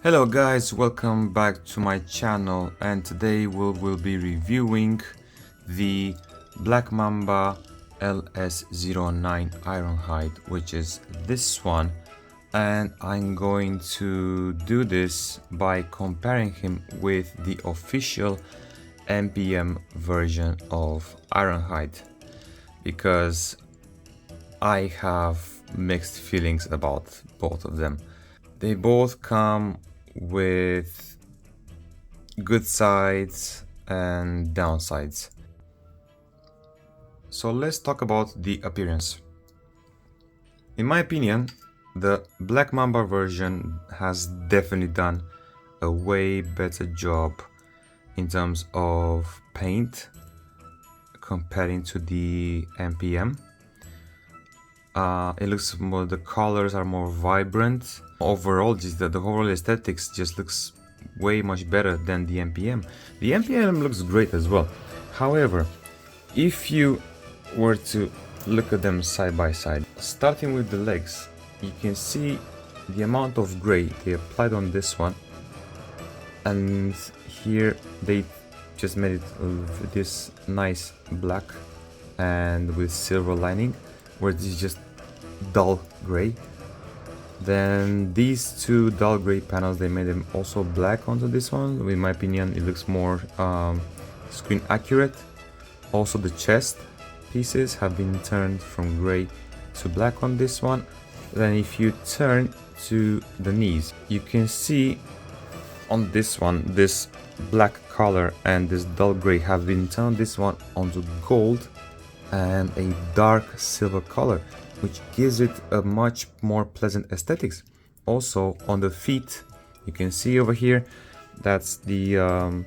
Hello guys, welcome back to my channel, and today we'll be reviewing the Black Mamba LS-09 Ironhide, which is this one, and I'm going to do this by comparing him with the official MPM version of Ironhide, because I have mixed feelings about both of them. They both come with good sides and downsides. So let's talk about the appearance. In my opinion, the Black Mamba version has definitely done a way better job in terms of paint comparing to the MPM. It looks more, the colors are more vibrant. Overall, just the overall aesthetics just looks way much better than the MPM. The MPM looks great as well. However, if you were to look at them side by side, starting with the legs, you can see the amount of gray they applied on this one, and here they just made it this nice black and with silver lining, where this is just dull gray. Then these two dull gray panels, they made them also black onto this one. In my opinion, it looks more screen accurate. Also the chest pieces have been turned from gray to black on this one. Then if you turn to the knees, you can see on this one, this black color and this dull gray have been turned this one onto gold and a dark silver color, which gives it a much more pleasant aesthetics. Also on the feet, you can see over here, that's the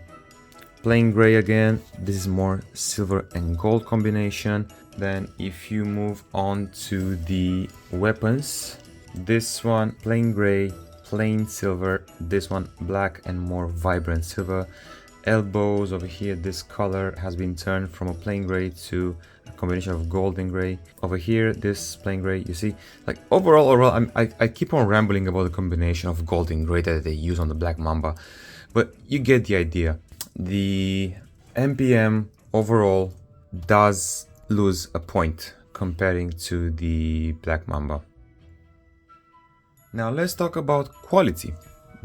plain gray again. This is more silver and gold combination. Then if you move on to the weapons, this one plain gray, plain silver, this one black and more vibrant silver. Elbows over here, this color has been turned from a plain gray to a combination of gold and gray. Over here, this plain gray, you see, like overall I keep on rambling about the combination of gold and gray that they use on the Black Mamba, but you get the idea. The MPM overall does lose a point comparing to the Black Mamba. Now let's talk about quality.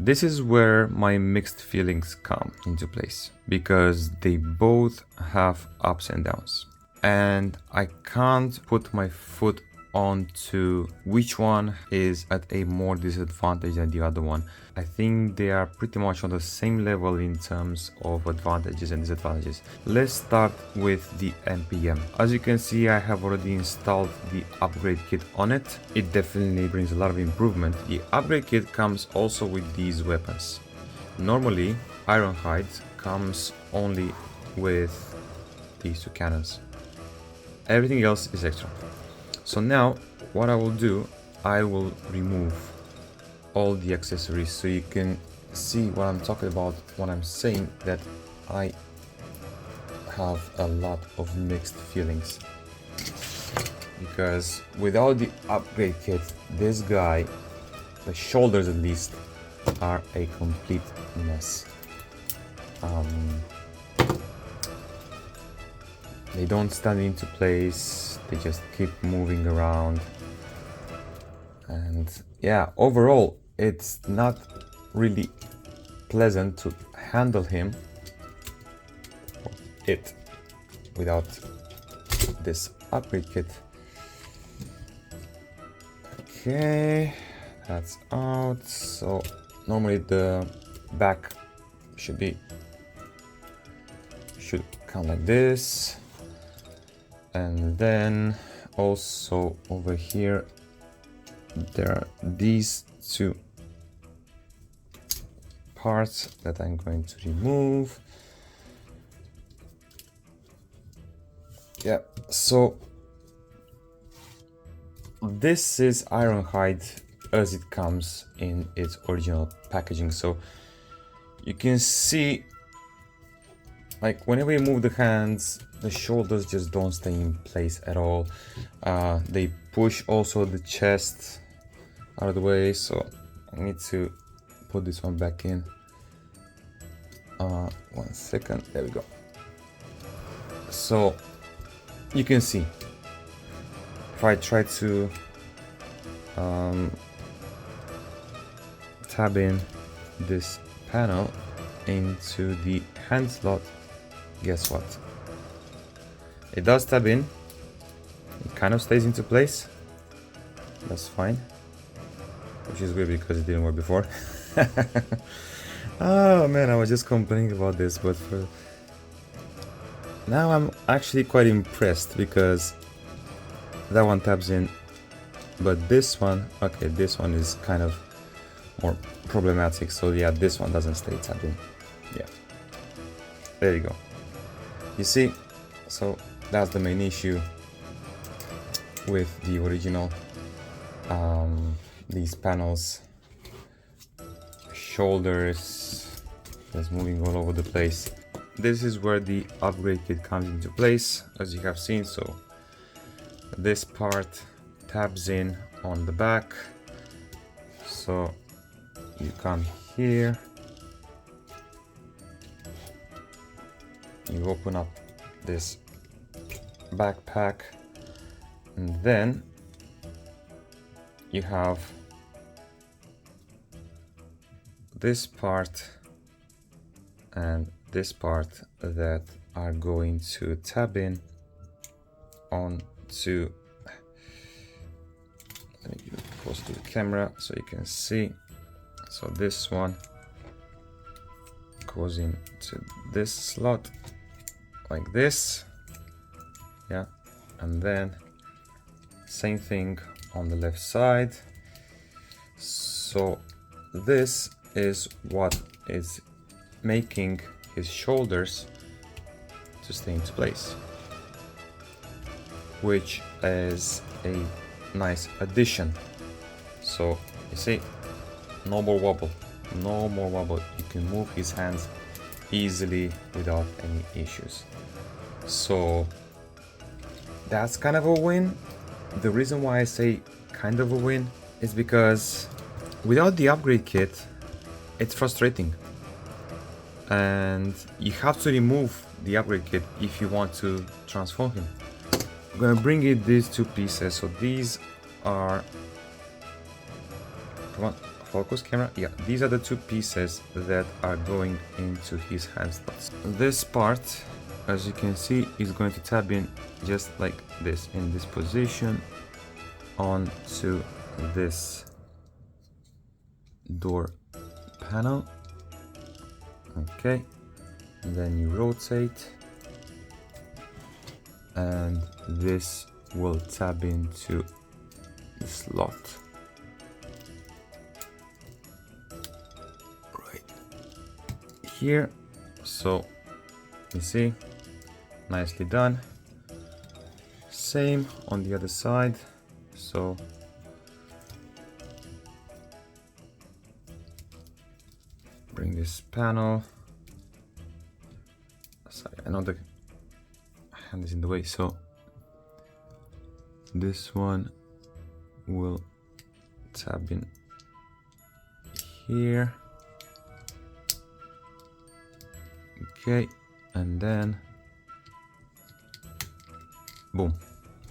This is where my mixed feelings come into place, because they both have ups and downs, and I can't put my foot onto which one is at a more disadvantage than the other one. I think they are pretty much on the same level in terms of advantages and disadvantages. Let's start with the MPM. As you can see, I have already installed the upgrade kit on it. It definitely brings a lot of improvement. The upgrade kit comes also with these weapons. Normally, Ironhide comes only with these two cannons. Everything else is extra. So now what I will do, I will remove all the accessories so you can see what I'm talking about when I'm saying that I have a lot of mixed feelings. Because without the upgrade kit, this guy, the shoulders at least, are a complete mess. They don't stand into place, they just keep moving around, and yeah, overall it's not really pleasant to handle him, it, without this upgrade kit. Okay, that's out. So normally the back should come like this. And then also over here there are these two parts that I'm going to remove. Yeah, so this is Ironhide as it comes in its original packaging. So you can see, like, whenever you move the hands, the shoulders just don't stay in place at all. They push also the chest out of the way, so I need to put this one back in. 1 second, there we go. So you can see if I try to tab in this panel into the hand slot, guess what? It does tab in, it kind of stays into place, that's fine, which is weird because it didn't work before. Oh man, I was just complaining about this, but for now I'm actually quite impressed because that one tabs in, but this one, okay, this one is kind of more problematic, so yeah, this one doesn't stay tabbed in. Yeah, there you go. You see, so that's the main issue with the original these panels. Shoulders just moving all over the place. This is where the upgrade kit comes into place, as you have seen. So this part tabs in on the back, so you come here, you open up this backpack, and then you have this part and this part that are going to tab in onto, let me get close to the camera so you can see. So this one goes into this slot like this, yeah, and then same thing on the left side. So this is what is making his shoulders to stay into place, which is a nice addition. So you see, no more wobble, no more wobble. You can move his hands easily without any issues. So that's kind of a win. The reason why I say kind of a win is because without the upgrade kit, it's frustrating, and you have to remove the upgrade kit if you want to transform him. I'm gonna bring in these two pieces. So these are, come on, focus camera. Yeah, these are the two pieces that are going into his hand slots. This part, as you can see, is going to tab in just like this, in this position, onto this door panel. Okay, and then you rotate, and this will tab into the slot right here. So you see, nicely done. Same on the other side. So bring this panel. Sorry, I know the hand is in the way, so this one will tab in here. Okay, and then boom.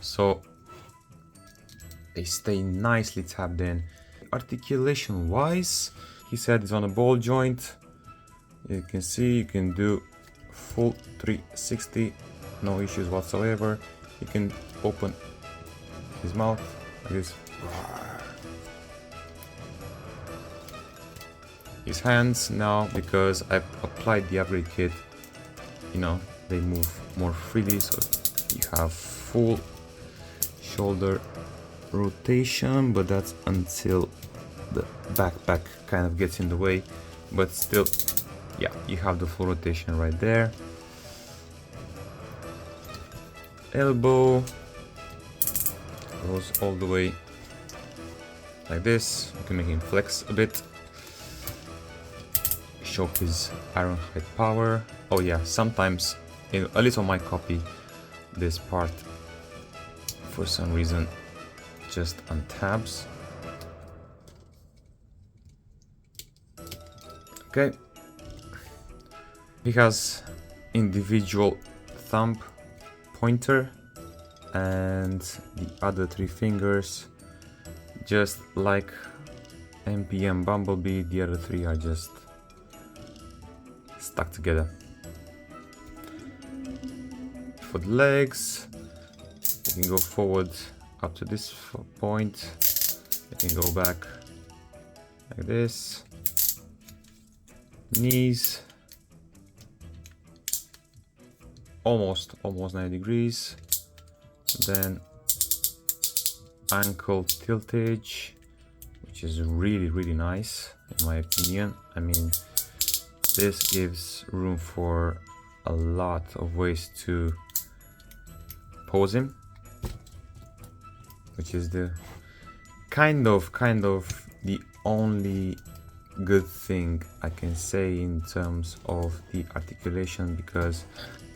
So they stay nicely tabbed in. Articulation wise, he said it's on a ball joint. You can see you can do full 360, no issues whatsoever. You can open his mouth like this. His hands now, because I've applied the upgrade kit, you know, they move more freely, so you have full shoulder rotation, but that's until the backpack kind of gets in the way. But still, yeah, you have the full rotation right there. Elbow goes all the way like this. You can make him flex a bit, show his Ironhide power. Oh yeah, sometimes, at least on my copy, this part for some reason just untabs. Okay. He has individual thumb, pointer, and the other 3 fingers, just like MPM Bumblebee. The other 3 are just stuck together. For the legs, you can go forward up to this point, you can go back like this. Knees, almost 90 degrees. Then ankle tiltage, which is really nice in my opinion. I mean, this gives room for a lot of ways to pose him, which is the kind of the only good thing I can say in terms of the articulation, because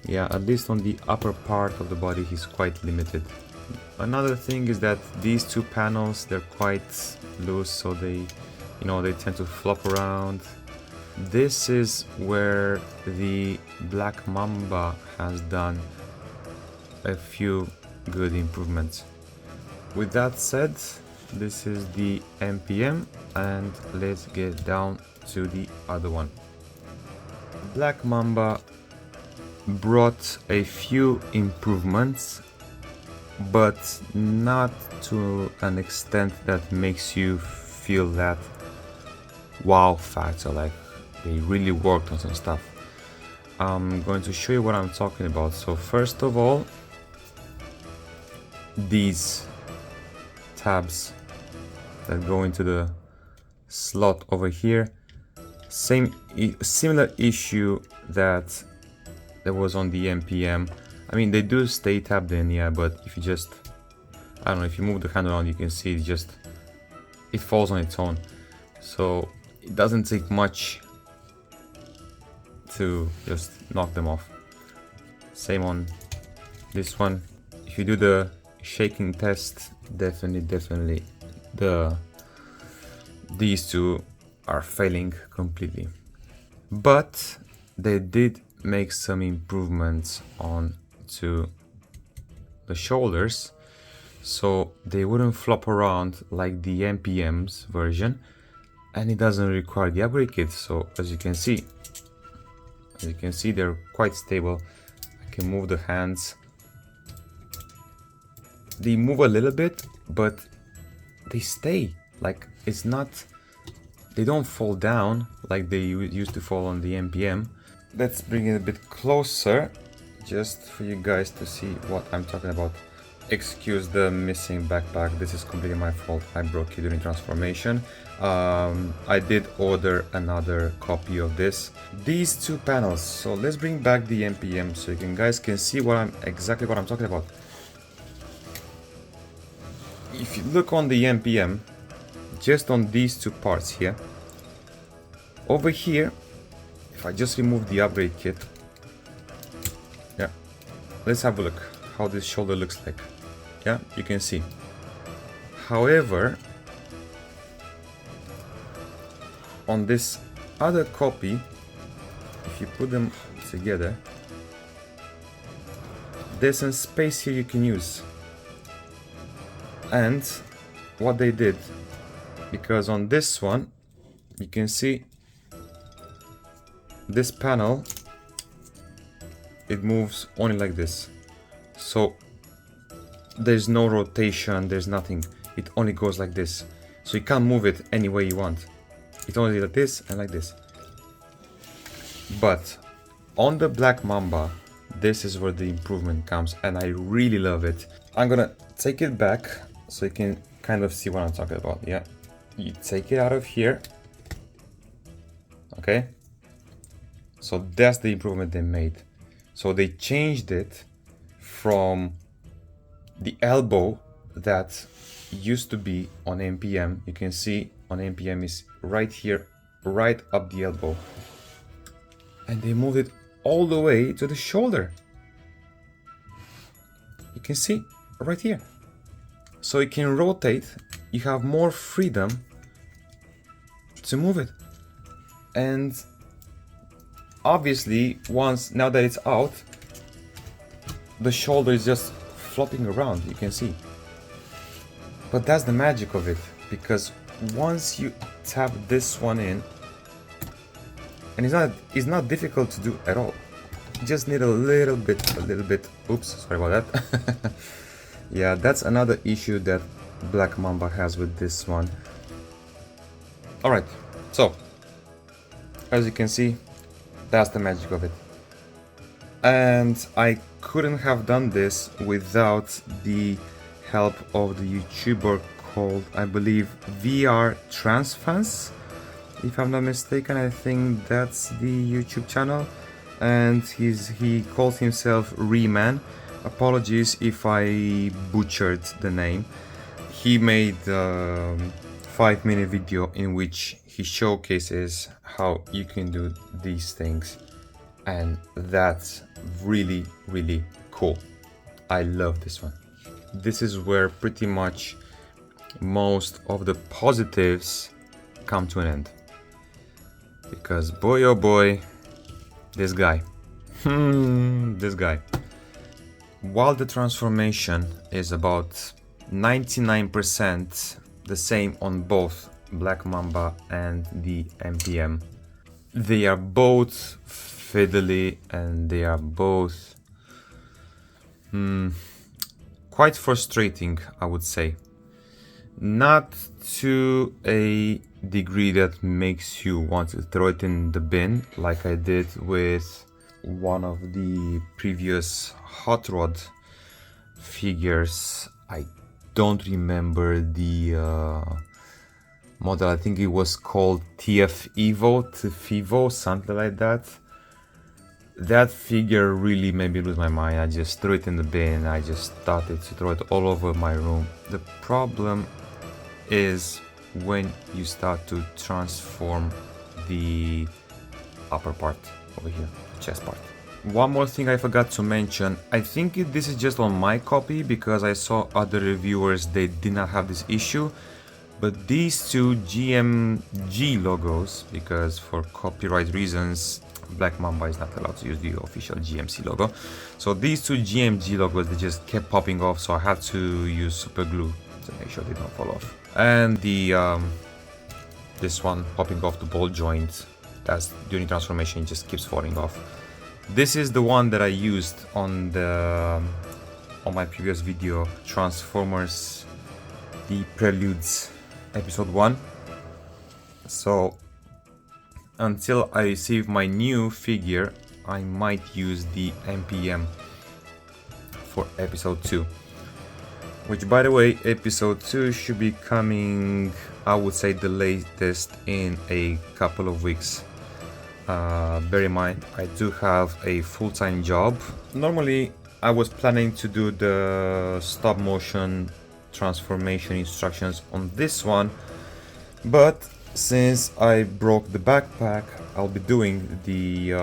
yeah, at least on the upper part of the body he's quite limited. Another thing is that these 2 panels, they're quite loose, so they, you know, they tend to flop around. This is where the Black Mamba has done a few good improvements. With that said, this is the MPM, and let's get down to the other one. Black Mamba brought a few improvements, but not to an extent that makes you feel that wow factor, like they really worked on some stuff. I'm going to show you what I'm talking about. So first of all, these tabs that go into the slot over here, similar issue that there was on the MPM. I mean, they do stay tabbed in, yeah, but if you just, I don't know, if you move the hand around, you can see it falls on its own. So it doesn't take much to just knock them off. Same on this one. If you do the shaking test, definitely these 2 are failing completely. But they did make some improvements on to the shoulders, so they wouldn't flop around like the MPM's version, and it doesn't require the upgrade kit. So as you can see, they're quite stable. I can move the hands. They move a little bit, but they stay. Like, it's not, they don't fall down like they used to fall on the MPM. Let's bring it a bit closer, just for you guys to see what I'm talking about. Excuse the missing backpack, this is completely my fault. I broke it during transformation. I did order another copy of this. These 2 panels, so let's bring back the MPM so you guys can see exactly what I'm talking about. If you look on the MPM, just on these 2 parts here, over here, if I just remove the upgrade kit, yeah, let's have a look how this shoulder looks like. Yeah, you can see. However, on this other copy, if you put them together, there's some space here you can use. And what they did, because on this one you can see this panel, it moves only like this, so there's no rotation, there's nothing, it only goes like this, so you can't move it any way you want. It's only like this and like this. But on the Black Mamba, this is where the improvement comes, and I really love it. I'm gonna take it back so you can kind of see what I'm talking about. Yeah, you take it out of here, okay, so that's the improvement they made. So they changed it from the elbow that used to be on MPM. You can see on MPM is right here, right up the elbow, and they moved it all the way to the shoulder. You can see right here, so you can rotate, you have more freedom to move it. And obviously, now that it's out, the shoulder is just flopping around, you can see. But that's the magic of it, because once you tap this one in, and it's not difficult to do at all. You just need a little bit. Oops, sorry about that. Yeah, that's another issue that Black Mamba has with this one. Alright, so as you can see, that's the magic of it. And I couldn't have done this without the help of the YouTuber called, I believe, VR Transfans. If I'm not mistaken, I think that's the YouTube channel. And he calls himself Reman. Apologies if I butchered the name. He made a 5-minute video in which he showcases how you can do these things, and that's really cool. I love this one. This is where pretty much most of the positives come to an end, because boy oh boy, this guy this guy, while the transformation is about 99% the same on both Black Mamba and the MPM, they are both fiddly and they are both quite frustrating, I would say. Not to a degree that makes you want to throw it in the bin like I did with one of the previous hot rod figures. I don't remember the model. I think it was called TFevo, something like that. That figure really made me lose my mind. I just threw it in the bin. I just started to throw it all over my room. The problem is when you start to transform the upper part over here, the chest part. One more thing I forgot to mention. I think this is just on my copy, because I saw other reviewers, they did not have this issue. But these two GMG logos, because for copyright reasons, Black Mamba is not allowed to use the official GMC logo. So these two GMG logos, they just kept popping off, so I had to use super glue to make sure they don't fall off. And the this one popping off the ball joint, that's during transformation, it just keeps falling off. This is the one that I used on my previous video, Transformers the Preludes episode 1. So until I receive my new figure, I might use the MPM for episode 2. Which, by the way, episode 2 should be coming, I would say, the latest in a couple of weeks. Bear in mind, I do have a full-time job. Normally, I was planning to do the stop motion transformation instructions on this one, but since I broke the backpack, I'll be doing the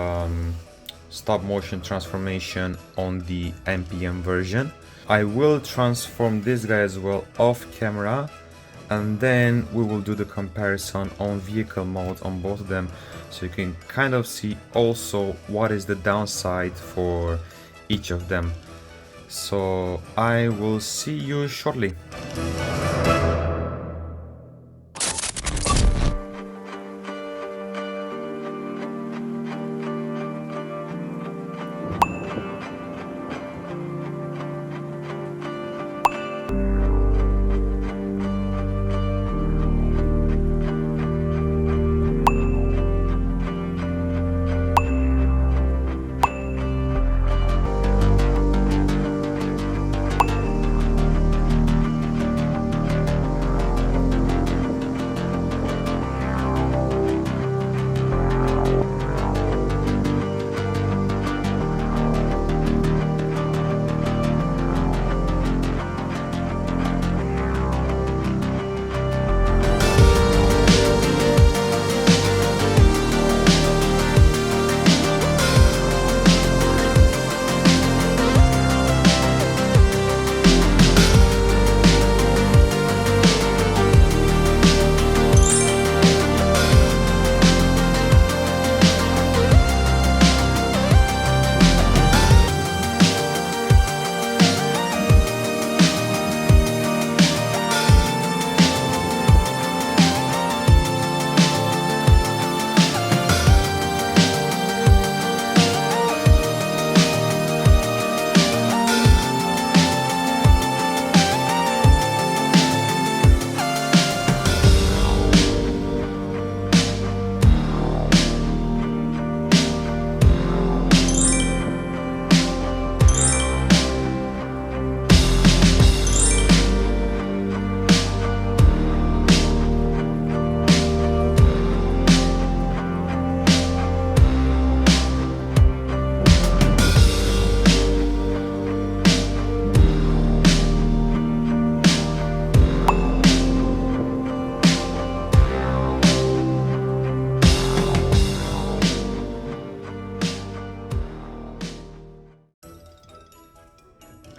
stop motion transformation on the MPM version. I will transform this guy as well off camera, and then we will do the comparison on vehicle mode on both of them, so you can kind of see also what is the downside for each of them. So I will see you shortly.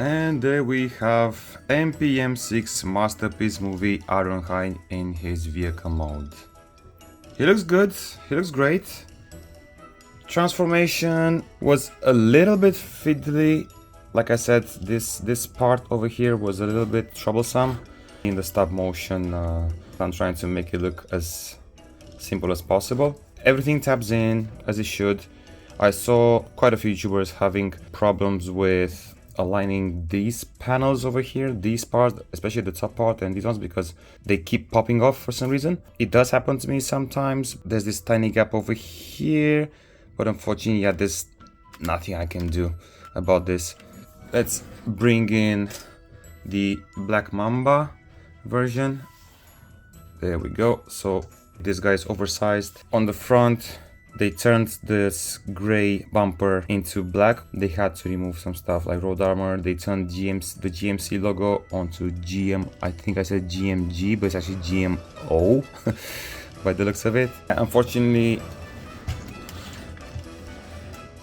And there we have MPM-06 Masterpiece Movie Ironhide in his vehicle mode. He looks good, he looks great. Transformation was a little bit fiddly. Like I said, this part over here was a little bit troublesome. In the stop motion, I'm trying to make it look as simple as possible. Everything taps in as it should. I saw quite a few YouTubers having problems with aligning these panels over here, these parts, especially the top part and these ones, because they keep popping off for some reason. It does happen to me sometimes. There's this tiny gap over here, but unfortunately, yeah, there's nothing I can do about this. Let's bring in the Black Mamba version. There we go. So this guy's oversized. On the front, they turned this gray bumper into black. They had to remove some stuff like road armor. They turned the GMC logo onto GM. I think I said GMG, but it's actually GMO by the looks of it. Unfortunately,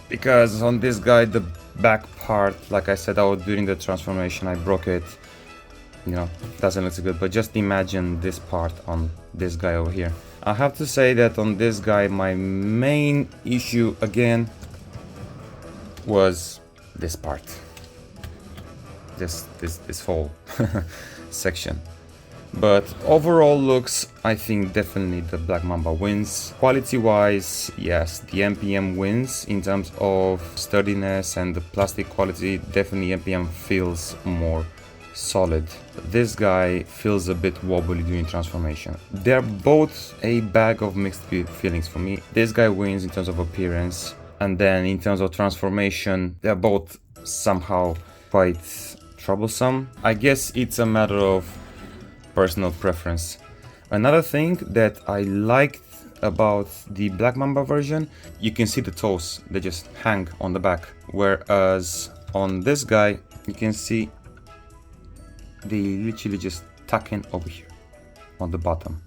because on this guy, the back part, like I said out during the transformation, I broke it. You know, doesn't look so good, but just imagine this part on this guy over here. I have to say that on this guy, my main issue again was this part, this whole section. But overall looks, I think definitely the Black Mamba wins. Quality wise, yes, the MPM wins. In terms of sturdiness and the plastic quality, definitely MPM feels more solid. This guy feels a bit wobbly during transformation. They're both a bag of mixed feelings for me. This guy wins in terms of appearance, and then in terms of transformation, they're both somehow quite troublesome. I guess it's a matter of personal preference. Another thing that I liked about the Black Mamba version, you can see the toes, they just hang on the back, whereas on this guy you can see they literally just tuck in over here on the bottom,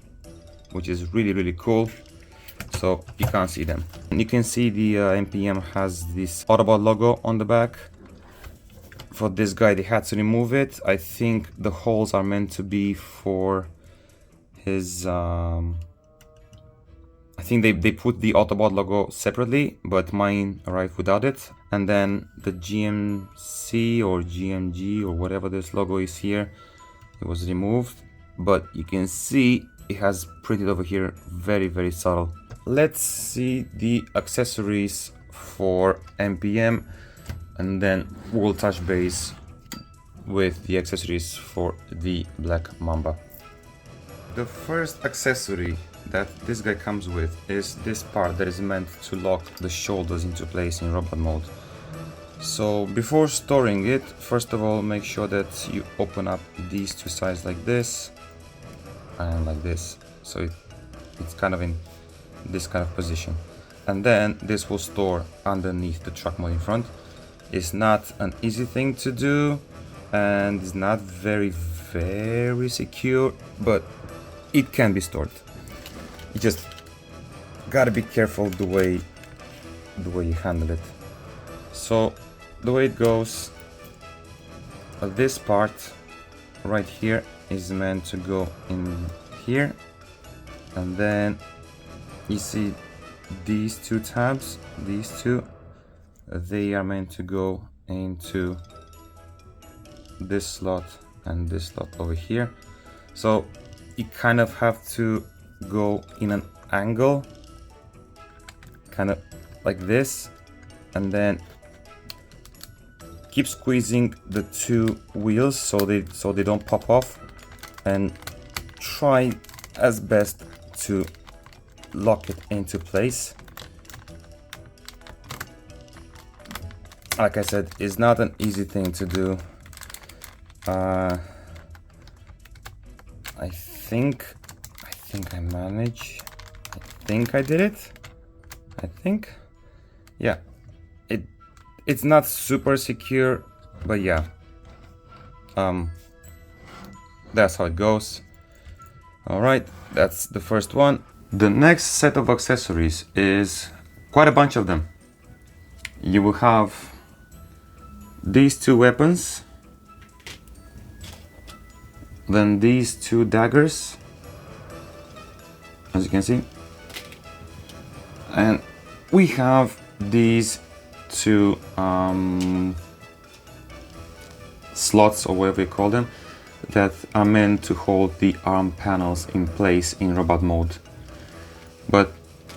which is really cool. So you can't see them. And you can see the MPM has this Autobot logo on the back. For this guy, they had to remove it. I think the holes are meant to be for his I think they put the Autobot logo separately, but mine arrived without it. And then the GMC or GMG or whatever this logo is here, it was removed. But you can see it has printed over here, very subtle. Let's see the accessories for MPM, and then we'll touch base with the accessories for the Black Mamba. The first accessory that this guy comes with is this part that is meant to lock the shoulders into place in robot mode. So before storing it, first of all, make sure that you open up these two sides like this and like this, so it's kind of in this kind of position, and then this will store underneath the truck mode in front. It's not an easy thing to do, and it's not very secure, but it can be stored. You just gotta be careful the way you handle it. So the way it goes, this part right here is meant to go in here, and then you see these two tabs, these two, they are meant to go into this slot and this slot over here. So you kind of have to go in an angle, kind of like this, and then keep squeezing the two wheels so they don't pop off, and try as best to lock it into place. Like I said, it's not an easy thing to do. I think I managed. I think I did it. I think, yeah. It's not super secure, but yeah. That's how it goes. All right, that's the first one. The next set of accessories is quite a bunch of them. You will have these two weapons then these two daggers, as you can see, and we have these two slots, or whatever you call them, that are meant to hold the arm panels in place in robot mode. But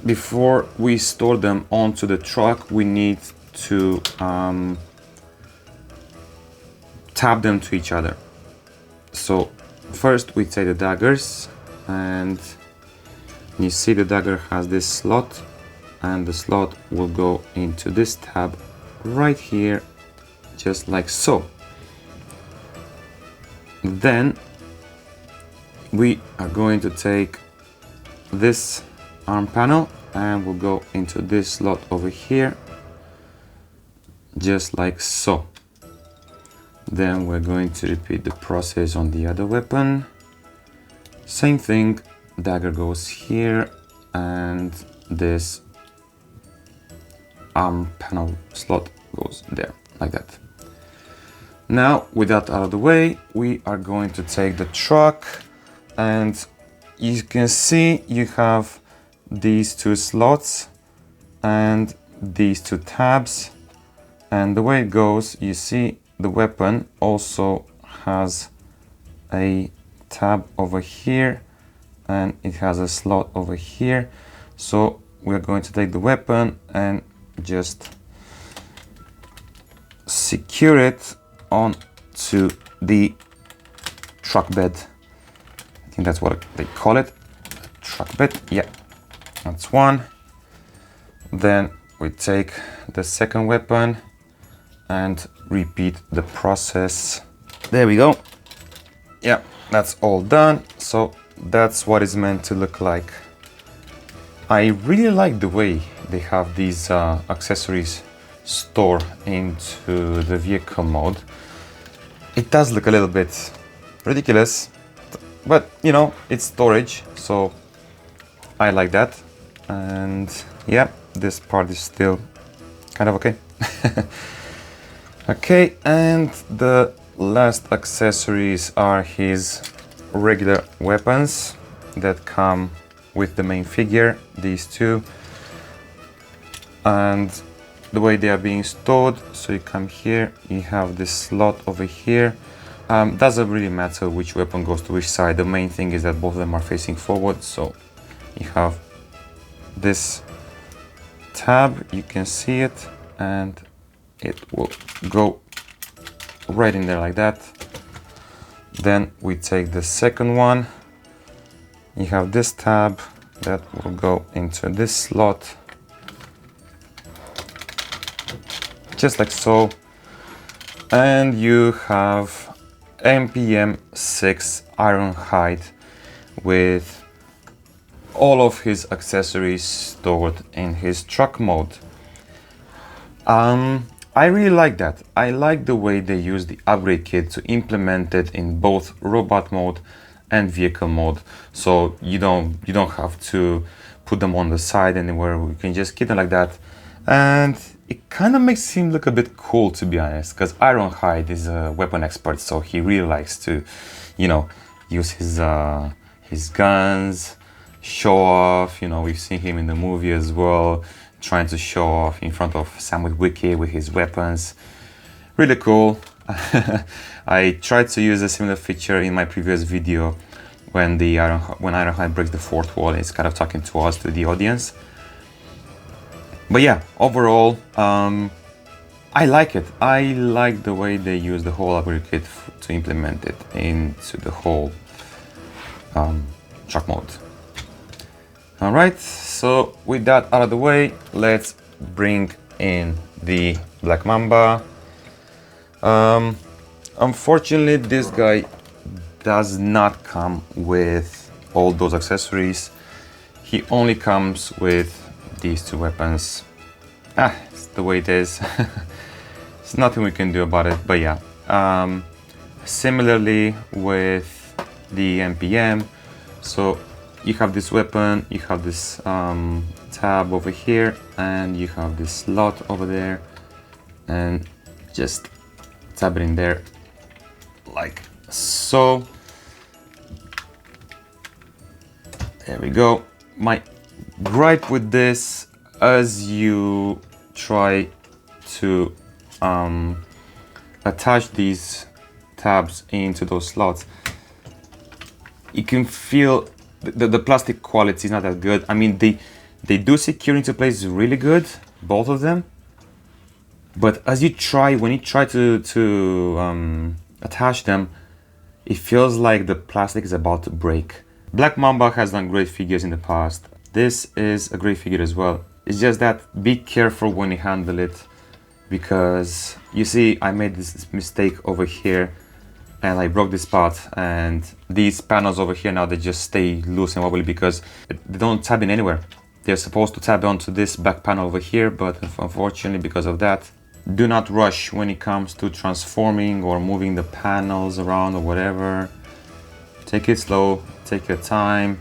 before we store them onto the truck, we need to tap them to each other. So first we take the daggers, and you see the dagger has this slot, and the slot will go into this tab right here, just like so. Then we are going to take this arm panel and we'll go into this slot over here, just like so. Then we're going to repeat the process on the other weapon. Same thing, dagger goes here and this arm panel slot goes there, like that. Now, with that out of the way, we are going to take the truck, and you can see you have these two slots and these two tabs, and the way it goes, you see the weapon also has a tab over here and it has a slot over here. So we're going to take the weapon and just secure it onto the truck bed. I think that's what they call it, truck bed. Yeah, that's one. Then we take the second weapon and repeat the process. There we go. Yeah, that's all done. So that's what it's meant to look like. I really like the way they have these accessories stored into the vehicle mode. It does look a little bit ridiculous, but you know, it's storage, so I like that. And yeah, this part is still kind of okay. Okay, and the last accessories are his regular weapons that come with the main figure, these two, and the way they are being stored. So you come here, you have this slot over here. Doesn't really matter which weapon goes to which side. The main thing is that both of them are facing forward. So you have this tab, you can see it, and it will go right in there like that. Then we take the second one. You have this tab that will go into this slot, just like so. And you have MPM-06 Ironhide with all of his accessories stored in his truck mode. I really like that. I like the way they use the upgrade kit to implement it in both robot mode and vehicle mode, so you don't have to put them on the side anywhere. You can just keep them like that, and it kind of makes him look a bit cool, to be honest, because Ironhide is a weapon expert, so he really likes to, you know, use his guns, show off. You know, we've seen him in the movie as well, trying to show off in front of Sam Witwicky with his weapons. Really cool. I tried to use a similar feature in my previous video when Ironhide breaks the fourth wall. It's kind of talking to us, to the audience. But yeah, overall, I like it. I like the way they use the whole upgrade kit to implement it into the whole truck mode. Alright, so with that out of the way, let's bring in the Black Mamba. Unfortunately, this guy does not come with all those accessories. He only comes with these two weapons. It's the way it is. There's nothing we can do about it, but yeah. Similarly with the MPM, so you have this weapon, you have this tab over here, and you have this slot over there, and just tab it in there like so. There we go. My gripe with this, as you try to attach these tabs into those slots, you can feel the plastic quality is not that good. I mean, they do secure into place really good, both of them. But when you try to attach them, it feels like the plastic is about to break. Black Mamba has done great figures in the past. This is a great figure as well. It's just that be careful when you handle it, because you see I made this mistake over here and I broke this part, and these panels over here now they just stay loose and wobbly because they don't tab in anywhere. They're supposed to tab onto this back panel over here, but unfortunately because of that, do not rush when it comes to transforming or moving the panels around or whatever. Take it slow, take your time.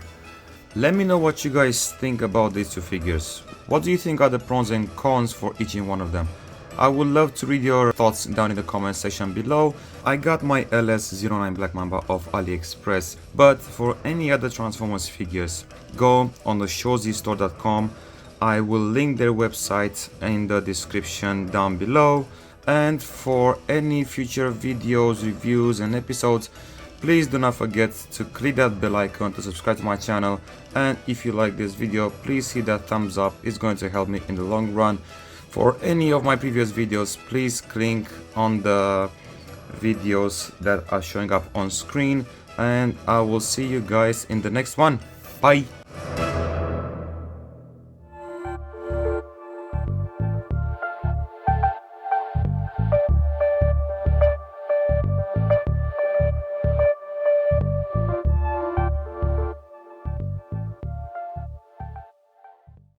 Let me know what you guys think about these two figures. What do you think are the pros and cons for each and one of them? I would love to read your thoughts down in the comment section below. I got my LS-09 Black Mamba off AliExpress, but for any other Transformers figures, go on the showzstore.com. I will link their website in the description down below. And for any future videos, reviews and episodes, please do not forget to click that bell icon to subscribe to my channel. And if you like this video, please hit that thumbs up. It's going to help me in the long run. For any of my previous videos, please click on the videos that are showing up on screen, and I will see you guys in the next one. Bye!